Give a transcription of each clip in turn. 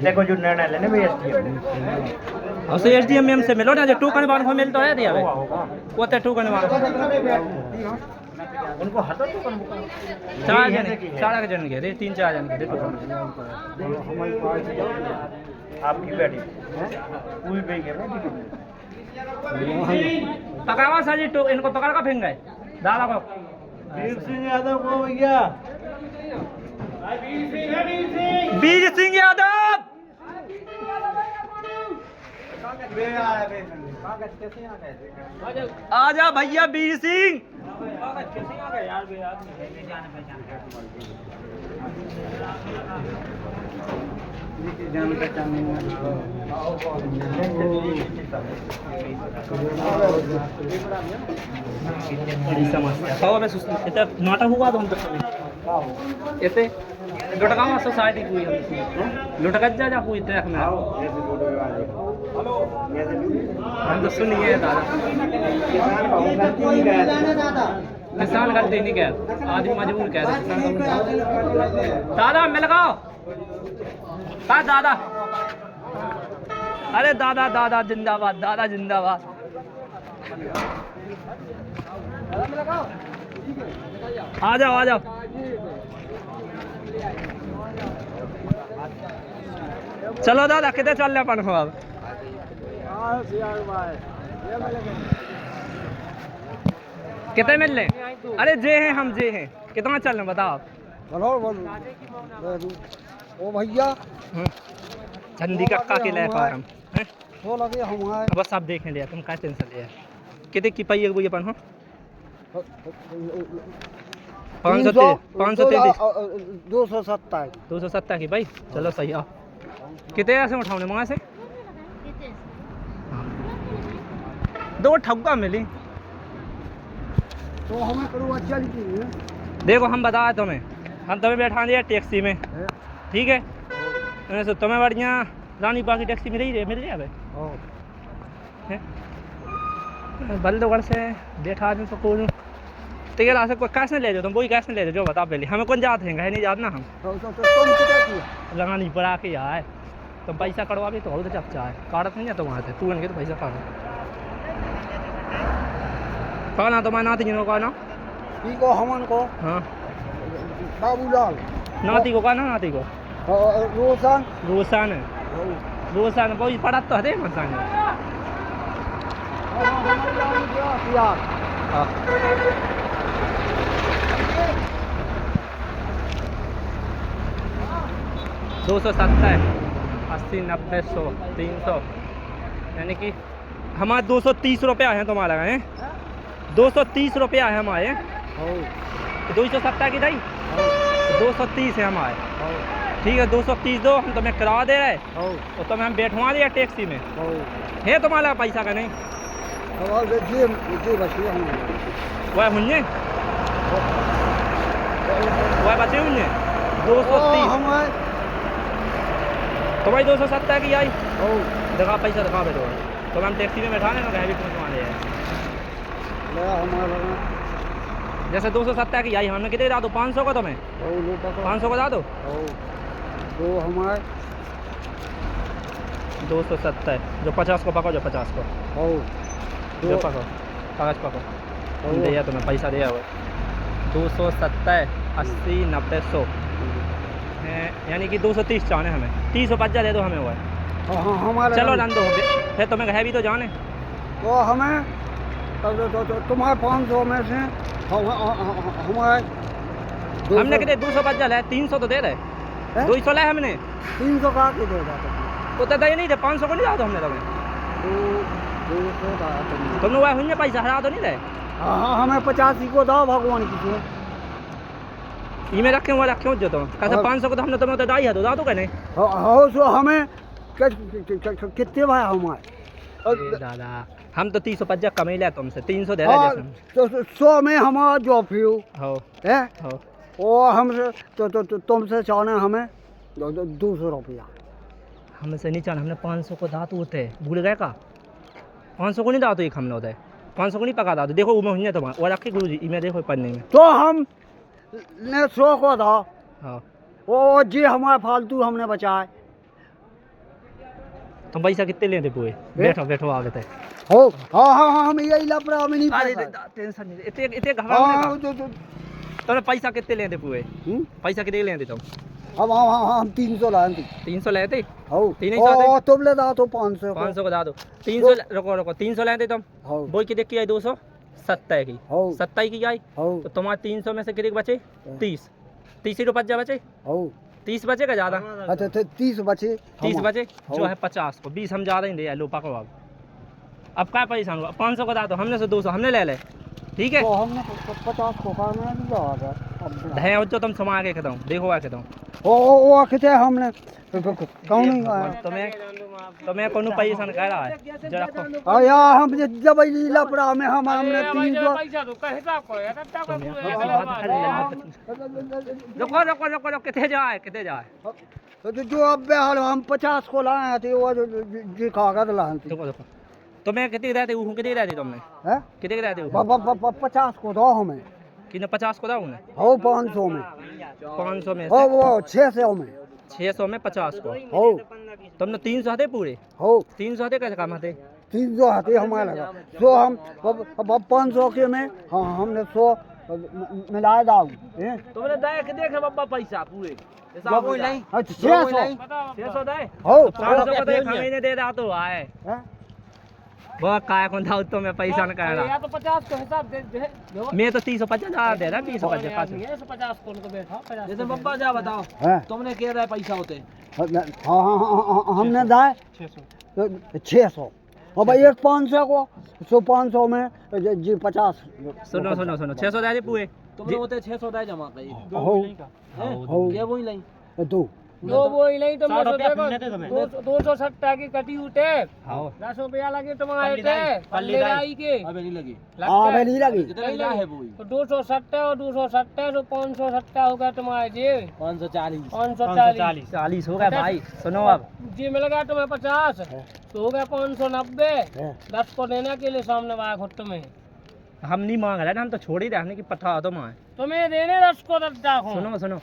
देखो जो निर्णय लेने में एसडीएम और से एसडीएम में से मिलो ना जो टू करने वाला को मिल तो है दिया वो ते टू करने वाला उनको हटो तो कौन चार जन के दे 3-4 जन के दे आपकी बेटी पूरी बेटी है पकड़वा सर जी तो इनको पकड़ कर फेंक गए दादा को वीर सिंह यादव को भैया वीर सिंह यादव आजा भैया वीर सिंह बड़ी समस्या इतना नाटक हुआ तो हम इतने लुटका सोसाइटी कोई लुटका जा कोई ट्रैक में हम तो सुनिए दादा किसान गलती नहीं कह आदमी मजबूर कह दादा मिल लगाओ दादा अरे दादा दादा जिंदाबाद दादा जिंदाबाद आ जाओ आ जाओ चलो दादा कितने चल रहे अपन अब कितने मिल रहे अरे जे हैं हम जे हैं कितना चल रहे बताओ ओ भैया चंदी कक्का के लिए फार्म तो लगे हमारे बस आप देख लिया तुम क्या टेंशन लिया कितने की पाई है अपन हो 270 की भाई चलो सही आओ कितने ऐसे उठाने वहाँ से दो ठग्गा मिली तो हमें करो अच्छा लिखिए देखो हम बताए तुम्हें हम तुम्हें बैठा दिया टैक्सी में ठीक है तो तुम्हें बढ़िया रानी बाग की टैक्सी मिल रही है बल्दोगढ़ से बैठा आदमी को कोई तेरा से कोई कैश नहीं ले जाओ तुम वही कैश नहीं ले जाओ जो बता पहले हमें कौन जाते हैं नहीं जाते ना हम लगा नहीं पड़ा के यार तुम पैसा कटवा भी तो बहुत अच्छा है काटत नहीं है तो वहाँ से तू तो पैसा काट कहना तुम्हारा नाती जी को कहना ठीक हो हमन को हाँ बाबूलाल नाती को कहना नाती को रोशन रोशन रोशन बहुत पढ़ा तो है मसान हाँ 270 80 90 100 300 यानी कि हमारे 230 रुपया है तुम्हारा हैं 230 रुपया है हमारे 270 की नहीं 230 है हमारे ठीक है 230 दो हम तुम्हें करा दे रहे और तुम्हें हम बैठवा दिया टैक्सी में है तुम्हारा पैसा का नहीं वह मुझे वह बचे मुझे 230 तो भाई 270 की आई दिखा पैसा दिखा बैठो तो हम टैक्सी में बैठा लेना भी पहुँचवा दे जैसे 270 की आई हमने कितने दा दो 500 को तुम्हें 500 को दा दो तो हमारे 270 जो 50 को पको जो 50 को जो पको कागज पको दिया तुम्हें पैसा दिया हुआ 270 80 90 100 यानी कि 230 चाहने हमें 30 रुपया दे दो हमें हुआ हमारे चलो रन दो फिर तुम्हें है भी तो जाने तो हमें तो तुम्हारे 500 में से हमारे हमने कितने 250 है 300 तो दे रहे 200 लाए हमने 300 का के दे जाते तो दे नहीं दे 500 को नहीं दो हमने तुम्हें तुमने वह हुई पैसा हरा तो नहीं रहे हमें 85 को दो भगवान की में रखे हुआ रखे जो तुम कैसे 500 को तो हमने तुम्हें तो दाई है तो दादो का नहीं हो सो हमें कितने भाई हमारे दादा हम तो 350 कम ही ले तुमसे 300 दे रहे तो 100 में हमारा जो फ्यू हो है वो हमसे तो तुमसे चाहना हमें 200 रुपया हमसे नहीं चाहना हमने 500 को दातु होते भूल गए का 500 को नहीं दातु एक हमने होता है 500 को नहीं पका दातु देखो उमें हुई तुम्हारा और रखी गुरु जी इमें देखो पढ़ने में तो हम ने 100 को दो हाँ वो जी हमारा फालतू हमने बचाए। तुम पैसा कितने लेते पूरे? बैठो बैठो आगे थे। हो हाँ हाँ हाँ हम यही लफड़ा में नहीं अरे फंसा। टेंशन नहीं, इतने इतने घबराओ हाँ ना। जो तुमने पैसा कितने लेते पूरे? पैसा कितने लेते तुम? हम 300 लाए थे। 300 लेते? हो 300 तुम ले दाओ तो 500 500 को दा दो। 300 रुको रुको, 300 लेते तुम? हो वो कितने की आई? 270 की। हो 70 की आई हो तो तुम्हारे 300 में से कितने बचे? 30। 30 रुपये बचे? हो 30 बचेगा ज़्यादा? अच्छा 30 बचे। 30 बचे हो। जो है 50 को 20 हम ज़्यादा ही दे लो पको। अब क्या पैसा होगा? 500 को दा दो, हमने से 200 हमने ले ले, ठीक है? तो हमने 50 को करना नहीं लगा। धै जो तुम समा के कहता हूँ, देखो आ कहता हूँ वो कितने हमने कौन नहीं आया। तुम्हें कौन पैसा नहीं कह रहा है जो रखो। यार हम जब लफड़ा में हमने 300। रुको रुको रुको रुको, कितने जाए कितने जाए? तो जो अब हम 50 को लाए थे वो जो कागज लाए थे। रुको रुको, तुम्हें कितने रहते वो कितने रहते तुमने? हैं कितने रहते हो? 50 को दो हमें। कितने 50 को दाऊ ने? हो 500 में। 500 में हो से वो 600 में। 600 में 50 को। हो तुमने 300 हते पूरे? हो 300 हते कैसे काम हते? 300 हाथी हमारे लगा। सो हम 500 के में हाँ हमने 100 मिलाए दाऊ। तुमने दाए कितने के बब्बा पैसा पूरे? 600 600 दाए? हो 500 को तो एक महीने दे रहा तो आए। हैं? वो काय कौन था तो मैं पैसा न कह रहा। तो 50 को हिसाब दे मैं तो 350 ज़्यादा दे रहा, 250 50 को उनको बैठा 50 जैसे बब्बा जा बताओ, हैं? तुमने क्या रहा पैसा होते? हाँ हमने दाए 600 और भाई एक 500 को 500 में जी 50। सुनो सुनो सुनो, 600 दे पूरे? तुमने होते 600 दाए जमा करी। हो क्या वही लाई? दो दो वो ही नहीं तो 100 रुपया पुण्य थे तुम्हें। 270 की कटी उठे। हाँ 10 रुपया लगे तुम्हारे थे पल्ले दाई के। अबे नहीं लगी। अबे नहीं लगी। कितने ला है वो? तो 270 और 270 तो 570 हो गया तुम्हारे जी। 540। 540 40 हो गया भाई। सुनो अब जी मिल गया तुम्हें 50 तो हो गया 590। हैं? 10 को देने के लिए सामने वाला खुट्ट में हम नहीं मांग रहे ना, हम तो छोड़ ही रहे कि पठा दो माँ। तुम्हें देने 10 को दद्दा को। सुनो सुनो,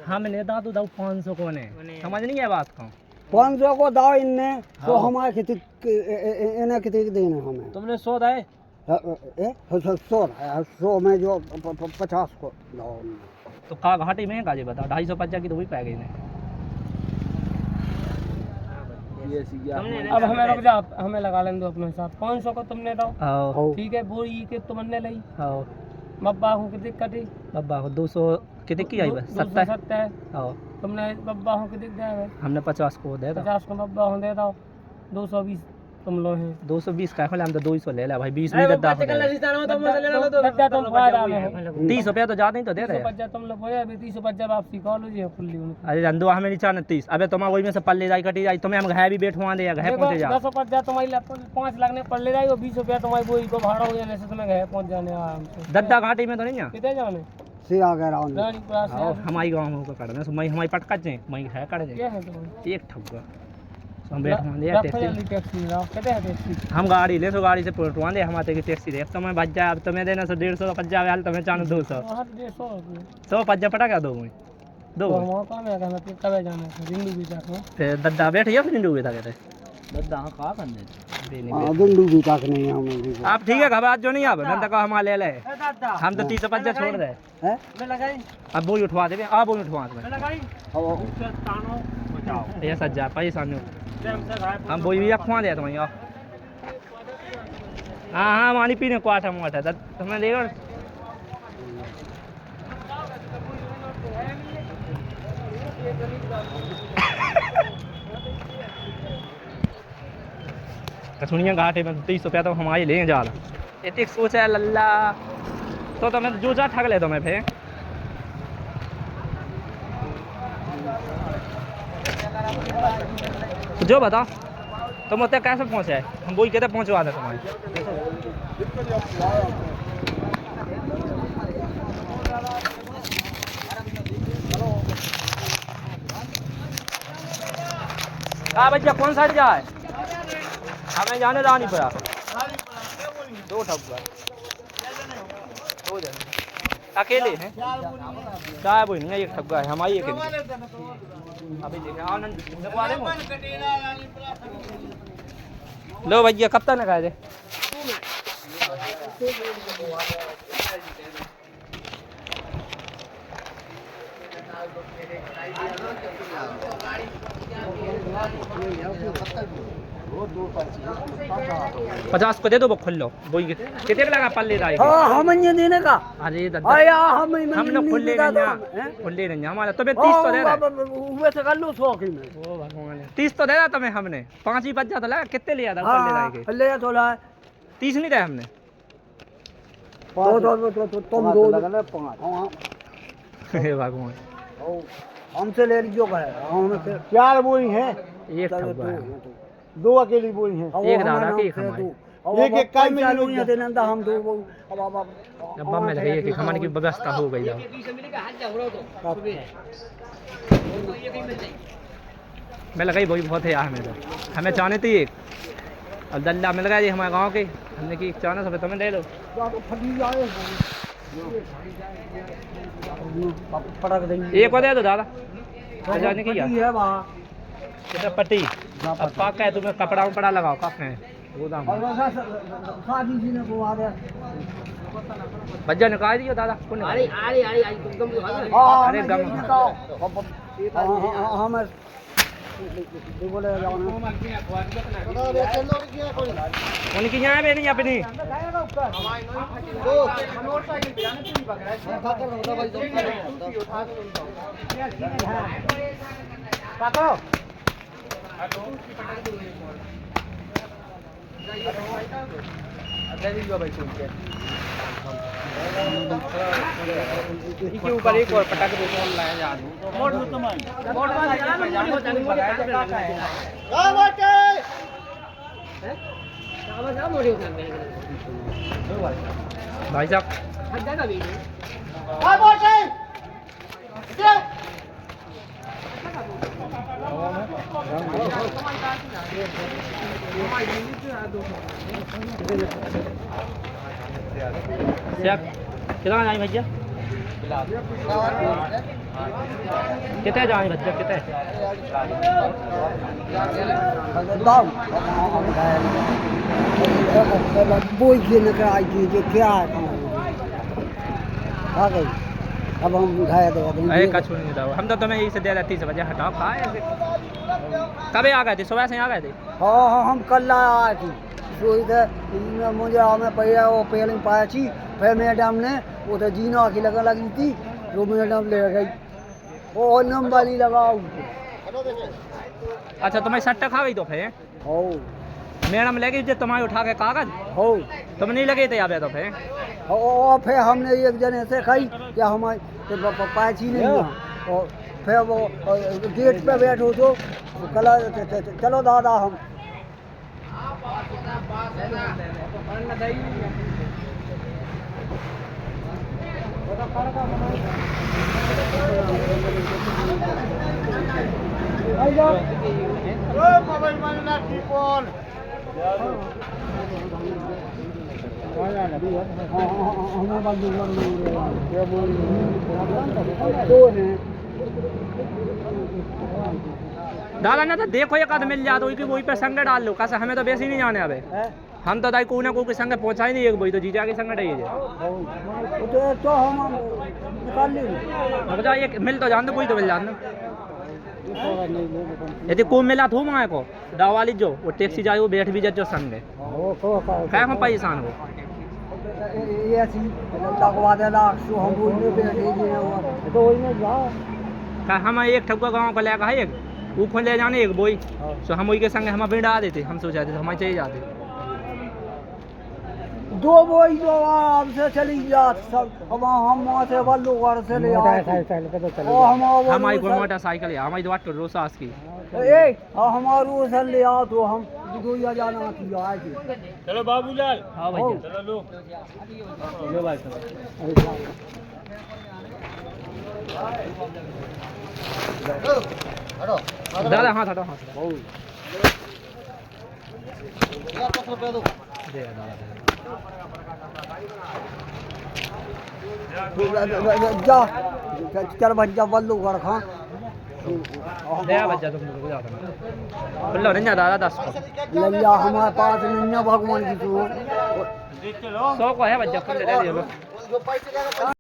हमने दादू दाऊ 500 को ने, समझ नहीं है बात को? 500 को दाओ इनने तो हमारे खेती इन्हें खेती देने हमें। तुमने 100 दाए? 100 में जो 50 को दाओ। तो का घाटी में का जी बताओ, 250 की तो वही पै गई ने। ये सी गया। अब हमें रुक जा, हमें लगा लेंगे अपने हिसाब। 500 को तुमने दो आओ ठीक है। वो ई के तुमने ली आओ बब्बा को कितनी कटी? बब्बा को 200 कितने की आई? 70 70 आओ। तुमने बब्बा को कितनी दिया है? हमने 50 को दे दो। 50 को बब्बा को दे दो। 220 तुम लो है। 220 का खोले, हम तो 200 ले ला भाई, 20 में दद्दा हो गया। दद्दा तुम फायदा में 30 रुपया तो ज्यादा ही तो दे रहे हैं। 350 तुम लोग बोले अभी 350 वापसी कॉल हो जी फुल्ली उनको। अरे रंदो हमें नहीं चाहना 30। अबे तुम्हारा वही में से पल्ले जाई कटी जाई, तुम्हें हम घर भी बैठवा दे, घर पहुंचे जा। 250 तुम्हारी 5 लगने पड़ ले जाएगी। 20 रुपया तुम्हारी बोई को भाड़ा हो जाने से तुम्हें घर पहुंच जाने आराम से। दद्दा घाटी में तो नहीं है। कितने जाने? से आ गया राउंड। रानीपुरा आओ से हमारी गांव को काटना सो मैं हमारी पटका जे मैं है काट जे क्या है तुम्हारी? एक ठगुआ हम बैठवा दे रखो टैक्सी। जल्दी टैक्सी लाओ। कितने है टैक्सी? हम गाड़ी ले सो गाड़ी से पटवा दे, हमारे की टैक्सी दे। तो मैं बच जाए, अब तुम्हें देना सो 150 पच जावे हाल, तुम्हें चानो 200 वहाँ 150 रुपये 100 पच जा पटा क्या दो मैं दो। तो वहाँ काम है कहना कि कब जाना है दिल्ली भी जाते हैं। फिर दद्दा बैठ या फिर डूबे था कहते दद्दा हाँ कहाँ करने? हाँ गुंडू भी तक नहीं है हमें। आप ठीक है घबराहट जो नहीं आवे नंदा का हमारे ले ले, हम तो 30 पच छोड़ दे। हैं? मैं लगाई अब बोई उठवा दे, अब बोई उठवा दे मैं लगाई अब ऊपर तानो बचाओ ये सज्जा पैसा नहीं टाइम से भाई हम बोई भी रखवा दे तुम्हें। हाँ हाँ मानी पीने को आटा मोटा तुम्हें देखो। सुनिए घाटे में 30 रुपया तो हमारे ले जा रहा इतनी सोच है लल्ला तो मैं जो जा ठग ले तो मैं फिर जो बताओ तुम उतने कैसे पहुँचे है? हम वही कहते पहुँचवा दे तुम्हारी। हाँ भैया कौन साइड जाए? हमें जाने रानीपुरा। 2 ठगुआ 2 जन अकेले हैं? चाय बोई नहीं है, एक ठग्गा है हमारी एक अभी देखें आनंद लगवा दे लो भैया कब तक लगाए दे पचास को दे दो वो खुल लो वो कितने का लगा पल्ले दाई हाँ हम ये देने का अरे आया हम लोग खुले नहीं हमारा तुम्हें 30 तो दे हुए से कर लो 100 की में 30 तो दे रहा तुम्हें हमने 5 ही बच जाता लगा कितने लिया था पल्ले दाई के ले तो ला 30 नहीं दिया हमने तो तुम दो लगने 5 हे भगवान हमसे ले लीजिए हम 4 बोरी है एक ठग्गा है 2 अकेली बोरी है एक दादा की एक हमारी एक एक काय में नहीं देना था हम दो अब में लगे कि खाने की व्यवस्था हो गई मैं लगाई वही बहुत है यार हमें तो हमें चाहने थी एक और दल्ला मिल गया जी हमारे गांव के हमने की चाहना सब तुम्हें ले लो पटक देंगे एक को दे दो दादा जाने की है वहाँ कितना पट्टी अब पाक है तुम्हें कपड़ा उपड़ा लगाओ कफ है गोदाम शादी जी ने को आ गया भज्जा निकाल दियो दादा कौन अरे अरे अरे तुम अरे गम हम बोले उनकी यहाँ पे नहीं अपनी इसके ऊपर एक और पटाखे दो लाया जा भाई साहब कितना जाए भैया कितने जाए भैया कितने बोई के लेकर आई थी जो क्या आ गई अब हम उठाया तो अरे कछु नहीं था हम तो तुम्हें यही से दे रहे 30 बजे हटाओ खाए कब आ गए थे सुबह से आ गए थे हाँ हाँ हम कल आए थी तो इधर मुझे हमें पहले वो पहले पाया थी फिर मैडम ने वो तो जीना की लगा लगी थी जो मैडम ले गई वो नंबर वाली लगाओ अच्छा तुम्हें सट्टा खा गई तो फिर हो मैडम ले गई तुम्हारे उठा के कागज हो तुम नहीं लगे थे यहाँ पे तो फिर और फिर हमने एक जने से खाई क्या हमारे पाची नहीं है और फिर वो गेट पे बैठो तो कल चलो दादा हम दादा ना तो देखो एक आध मिल जाता तो वही पे संग डाल लो कैसे हमें तो वैसे ही नहीं जाने अबे हम तो दाई को ना को संग पहुंचा ही नहीं एक वही तो जीजा के संग डाइए तो हम निकाल लेंगे जा एक मिल तो जान दो कोई तो मिल जान यदि को मिला थो माए को दाव वाली जो वो टैक्सी जाए वो बैठ भी जाए जो संग है क्या हम परेशान हो ये ऐसी लगवा देना सो हम बोलने बैठे जी तो वही में जाओ का हम एक ठगुआ गांव को लेकर है एक वो खोल ले जाने एक बोई सो हम वही के संग हम बिड़ा देते हम सोचा थे हमारे चाहिए जाते दो बोई तो आपसे चली जात सब हम वहाँ से बल्लू घर से ले आए हमारी कोई मोटरसाइकिल है हमारी बात करो सास की हमारू से ले आओ तो हम दुनिया जाना की आए थे चलो बाबूलाल हाँ भैया चलो लो लो भाई दादा हाँ हटो हाँ दे दादा जा चल बच्चा बल्लू कर खा ले आ बच्चा तुम लोग ज्यादा खुला नहीं ज्यादा 10 को लैया हमारे पास नहीं है भगवान की तू 100 को है बच्चा खुले ले लियो